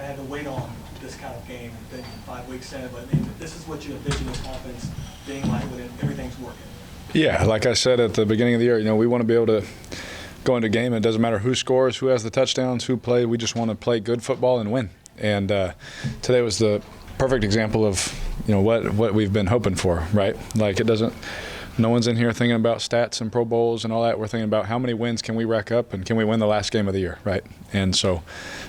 kind of had to wait on this kind of game. It's been 5 weeks in, but this is what you envision this offense being like when everything's working. Yeah, like I said at the beginning of the year, we want to be able to go into a game. It doesn't matter who scores, who has the touchdowns, who play. We just want to play good football and win. And today was the perfect example of what we've been hoping for, right? Like no one's in here thinking about stats and Pro Bowls and all that. We're thinking about how many wins can we rack up and can we win the last game of the year, right? And so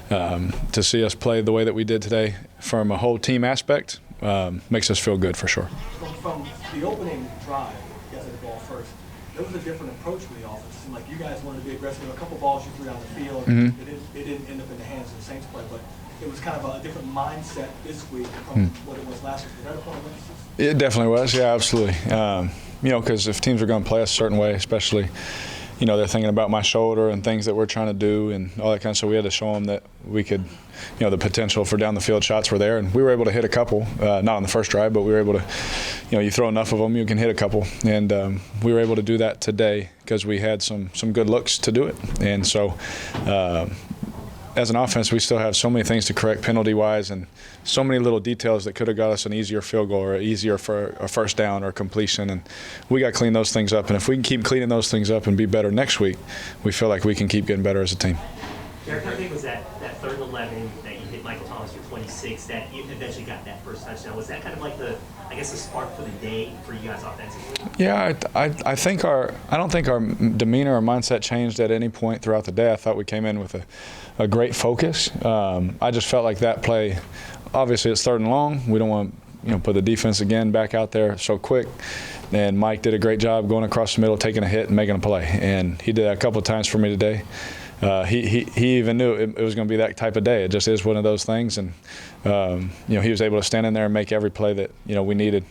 to see us play the way that we did today from a whole team aspect makes us feel good for sure. From the opening drive, you guys had the ball first, there was a different approach from the offense. It seemed like you guys wanted to be aggressive. A couple balls you threw down the field, it didn't end up in the hands of the Saints play, but it was kind of a different mindset this week from what it was last week. Was that a point of emphasis? It definitely was, yeah, absolutely. Because if teams are going to play us a certain way, especially, they're thinking about my shoulder and things that we're trying to do and all that kind of stuff. We had to show them that we could, the potential for down the field shots were there, and we were able to hit a couple, not on the first drive, but we were able to, you throw enough of them, you can hit a couple, and we were able to do that today because we had some good looks to do it, and so. As an offense, we still have so many things to correct penalty-wise and so many little details that could have got us an easier field goal or easier for a first down or completion. And we got to clean those things up. And if we can keep cleaning those things up and be better next week, we feel like we can keep getting better as a team. Derek, how big was that 3rd and 11 that you hit Michael Thomas for 26 that you eventually got that first touchdown? Was that kind of like the spark for the day for you guys offensively? Yeah, I don't think our demeanor or mindset changed at any point throughout the day. I thought we came in with a great focus. I just felt like that play, obviously it's 3rd and long. We don't want to put the defense again back out there so quick. And Mike did a great job going across the middle, taking a hit and making a play. And he did that a couple of times for me today. He even knew it was going to be that type of day. It just is one of those things, and he was able to stand in there and make every play that we needed,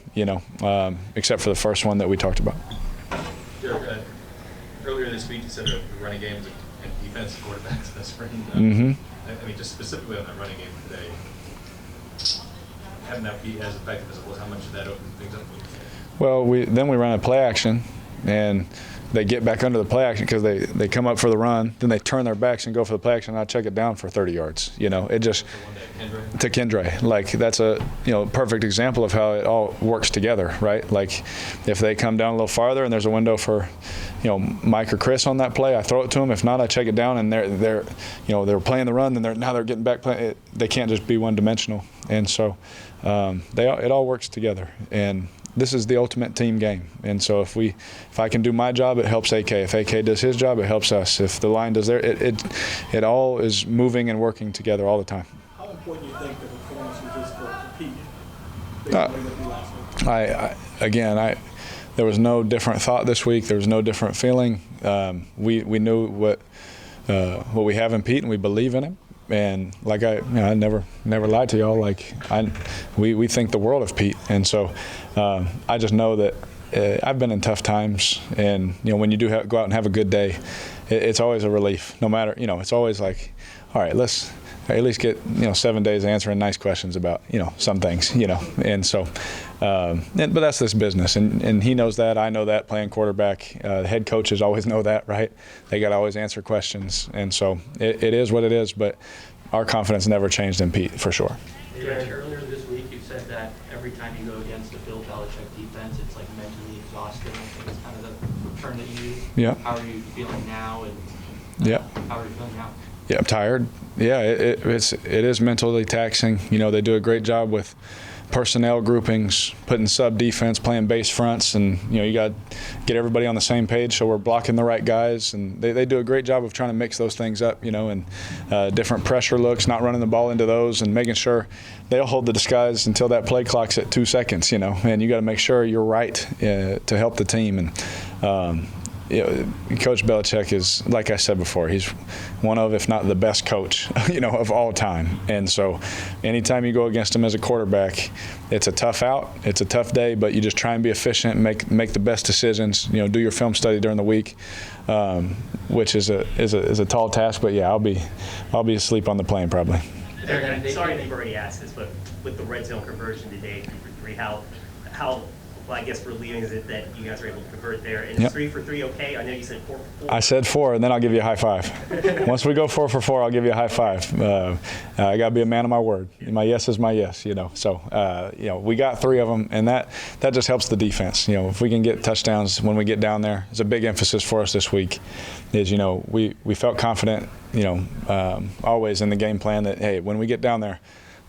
except for the first one that we talked about. Derek, earlier this week you said the running game and defense quarterback's best friend. I mean, just specifically on that running game today, having that be as effective as it was, how much did that open things up? Well, then we run a play action, and they get back under the play action because they come up for the run, then they turn their backs and go for the play action, and I check it down for 30 yards. It just to Kendre. Like that's a perfect example of how it all works together, right? Like if they come down a little farther and there's a window for Mike or Chris on that play, I throw it to them. If not, I check it down, and they're playing the run, and now they're getting back playing. They can't just be one-dimensional, and so it all works together. And this is the ultimate team game, and so if I can do my job, it helps AK. If AK does his job, it helps us. If the line does it all is moving and working together all the time. How important do you think the performance was for Pete? There was no different thought this week. There was no different feeling. We knew what we have in Pete, and we believe in him. And like I never lied to y'all. Like we think the world of Pete, and so I just know that I've been in tough times, and when you do go out and have a good day, it's always a relief. No matter it's always like, all right, let's at least get 7 days answering nice questions about some things, and so. But that's this business, and he knows that. I know that playing quarterback. The head coaches always know that, right? They got to always answer questions, and so it is what it is. But our confidence never changed in Pete, for sure. Earlier this week, you said that every time you go against the Bill Belichick defense, it's like mentally exhausting. I think it's kind of the term that you use. Yeah. How are you feeling now? How are you feeling now? Yeah, I'm tired. Yeah, it is mentally taxing. They do a great job with personnel groupings, putting sub defense, playing base fronts, and you got to get everybody on the same page so we're blocking the right guys, and they do a great job of trying to mix those things up, and different pressure looks, not running the ball into those, and making sure they'll hold the disguise until that play clock's at 2 seconds, and you got to make sure you're right to help the team. And Coach Belichick is, like I said before, he's one of, if not the best coach, of all time. And so anytime you go against him as a quarterback, it's a tough out, it's a tough day, but you just try and be efficient and make the best decisions. Do your film study during the week, which is a tall task. But yeah, I'll be asleep on the plane probably. Sorry if you've already asked this, but with the red zone conversion today, 3 for 3, how well, I guess relieving is it that you guys were able to convert there. And Yep. it's 3 for 3 okay? I know you said 4 for 4. I said 4, and then I'll give you a high five. Once we go 4 for 4, I'll give you a high five. I got to be a man of my word. My yes is my yes, So, we got 3 of them, and that just helps the defense. If we can get touchdowns when we get down there, it's a big emphasis for us this week. Is we felt confident, always in the game plan that, hey, when we get down there,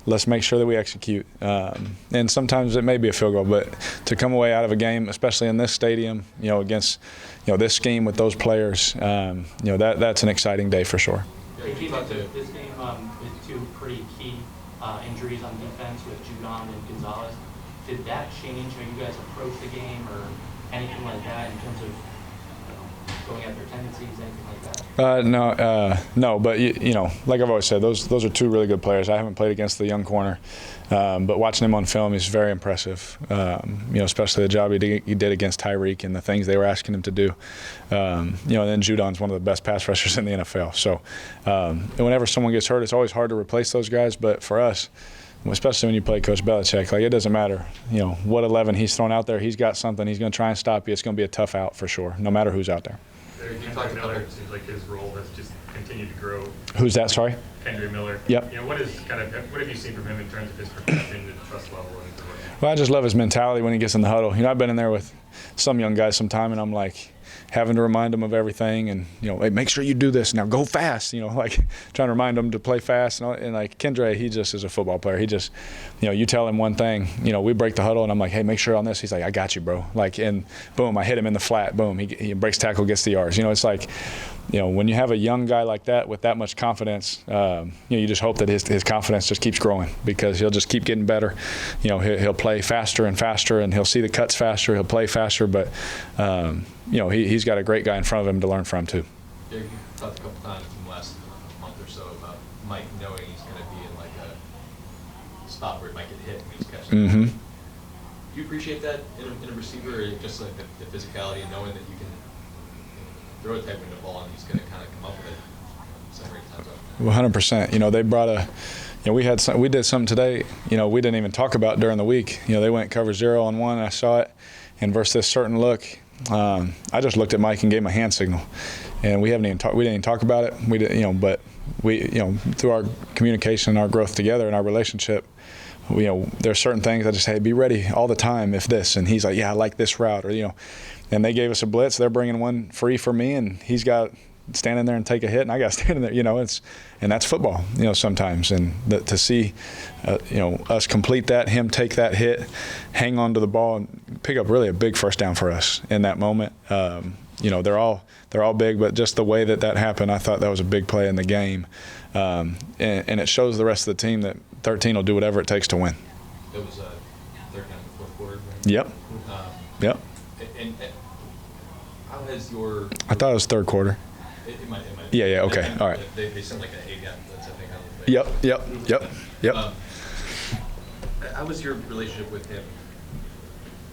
let's make sure that we execute. And sometimes it may be a field goal, but to come away out of a game, especially in this stadium, against this scheme with those players, that's an exciting day for sure. Hey, Keith, this game with 2 pretty key injuries on defense with Judon and Gonzalez, did that change how you guys approach the game or anything like that in terms of going at their tendencies, anything like that? No, but like I've always said, those are 2 really good players. I haven't played against the young corner, but watching him on film, he's very impressive. Especially the job he did against Tyreek and the things they were asking him to do. And then Judon's one of the best pass rushers in the NFL. So, whenever someone gets hurt, it's always hard to replace those guys. But for us, especially when you play Coach Belichick, it doesn't matter, what 11 he's thrown out there. He's got something. He's going to try and stop you. It's going to be a tough out for sure, no matter who's out there. Kendre Miller seems like his role has just continued to grow. Who's that? Sorry. Kendre Miller. Yep. What have you seen from him in terms of his progression and trust level? Well, I just love his mentality when he gets in the huddle. I've been in there with some young guys sometime, and I'm like having to remind them of everything, and hey, make sure you do this now. Go fast. Like trying to remind them to play fast, and like Kendre, he just is a football player. He just, you tell him one thing, we break the huddle, and I'm like, hey, make sure on this. He's like, I got you, bro. Like, and boom, I hit him in the flat. Boom, he breaks tackle, gets the yards. It's like, when you have a young guy like that with that much confidence, you just hope that his confidence just keeps growing because he'll just keep getting better. He'll play faster and faster, and he'll see the cuts faster. He'll play faster, but he's got a great guy in front of him to learn from too. Derek, you talked a couple times in the last month or so about Mike knowing he's going to be in like a spot where he might get hit when he's catching. Mm-hmm. Do you appreciate that in a receiver, or just like the physicality and knowing that you can throw a type window ball and he's going to kind of come up with it 7 or 8 times up? 100%. They brought we did something today, we didn't even talk about during the week. They went cover 0 on 1, and I saw it, and versus this certain look, I just looked at Mike and gave him a hand signal, and we didn't even talk about it. We did, but we, through our communication and our growth together and our relationship, there's certain things I just say, hey, be ready all the time if this, and he's like, yeah, I like this route, or and they gave us a blitz. They're bringing one free for me, and he's got standing there and take a hit, and I got standing there. And that's football. Sometimes, and to see, us complete that, him take that hit, hang on to the ball, and pick up really a big first down for us in that moment. They're all big, but just the way that happened, I thought that was a big play in the game, and it shows the rest of the team that 13 will do whatever it takes to win. It was a third down in the fourth quarter. Right? Yep. Yep. And how has your? I thought it was third quarter. It might. Yeah. Okay. All right. They sent like an 8-yard blitz, I think. Yep. How was your relationship with him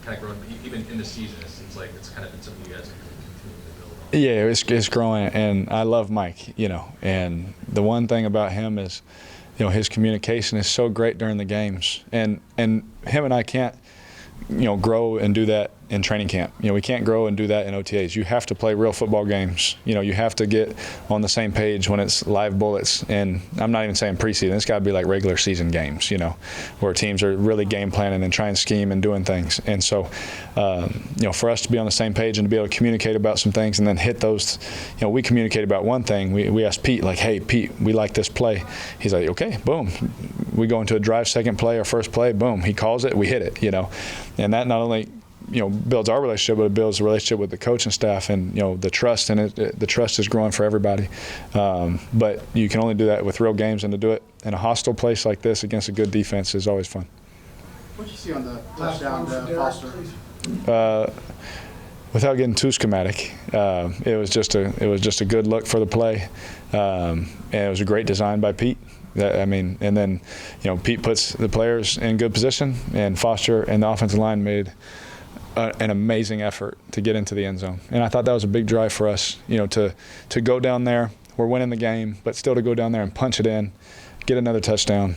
kind of growing, even in the season? It seems like it's kind of been something you guys have continued to build on. Yeah, it's growing, and I love Mike, and the one thing about him is, his communication is so great during the games, and him and I can't, grow and do that in training camp. We can't grow and do that in OTAs. You have to play real football games. You have to get on the same page when it's live bullets. And I'm not even saying preseason. It's got to be like regular season games, where teams are really game planning and trying to scheme and doing things. And so, for us to be on the same page and to be able to communicate about some things and then hit those, we communicate about one thing. We asked Pete, like, hey, Pete, we like this play. He's like, okay, boom. We go into a drive, second play or first play, boom. He calls it, we hit it, And that not only builds our relationship, but it builds the relationship with the coaching staff, and the trust, and the trust is growing for everybody. But you can only do that with real games, and to do it in a hostile place like this against a good defense is always fun. What did you see on the touchdown to Foster? Without getting too schematic, it was just a good look for the play, and it was a great design by Pete. And then Pete puts the players in good position, and Foster and the offensive line made an amazing effort to get into the end zone. And I thought that was a big drive for us, to go down there. We're winning the game, but still to go down there and punch it in, get another touchdown.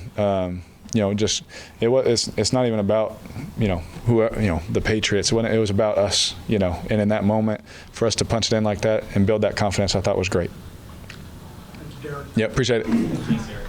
just it's not even about the Patriots. When it was about us, and in that moment for us to punch it in like that and build that confidence, I thought was great. Thank you, Derek. Yeah, appreciate it. Thanks, Derek.